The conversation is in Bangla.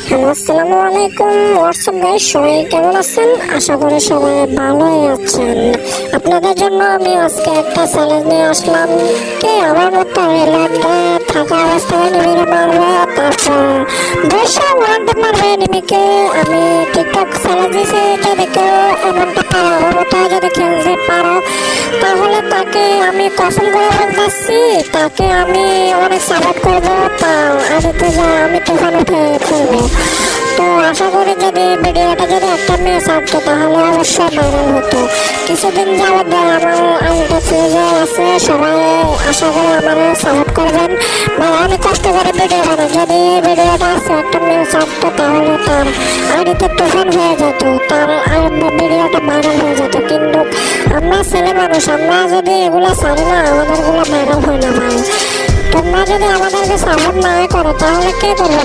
হ্যালো, আসসালামু আলাইকুম। হোয়াটসঅ্যাপ গাইস, সবাই কেমন আছেন? আশা করি সবাই ভালোই আছেন। আপনাদের জন্য আমি আজকে একটা চ্যালেঞ্জ নিয়ে আসলাম। কে আমার মতো এলাকা থাকা অবস্থায় এনিমিকে মারবে, তারপর বসে উড়াতে পারবে এনিমিকে। আমি টিকটক চ্যালেঞ্জ দিয়েছি, যদি কেউ এমনটা পারো, আমার মতো যদি খেলতে পারো, তাহলে তাকে আমি কসম করে বলতেছি, তাকে আমি অনেক সাপোর্ট করবো। তাও আমি তুফান উঠে ফেলবো। তো আশা করি যদি ভিডিওটা যদি একটা মেয়ে ছাড়তো তাহলে অবশ্যই ভাইরাল হতো। কিছুদিন যাবত আমার আইডিটা ফ্রিজে আছে, সবাই আশা করি আমার সাপোর্ট করবেন। ভাই আমি কষ্ট করে ভিডিও বানাই, যদি ভিডিওটা আছে একটা মেয়ে ছাড়তো তাহলে তার আইডিতে তুফান হয়ে যেত, তার ভিডিওটা ভাইরাল হয়ে যেত। কিন্তু আমরা ছেলে মানুষ, আমরা যদি এগুলো ছাড়ি না, আমাদেরগুলো ভাইরাল হয় না ভাই। তোমরা যদি আমাদেরকে সাপোর্ট না করো তাহলে কে করবে?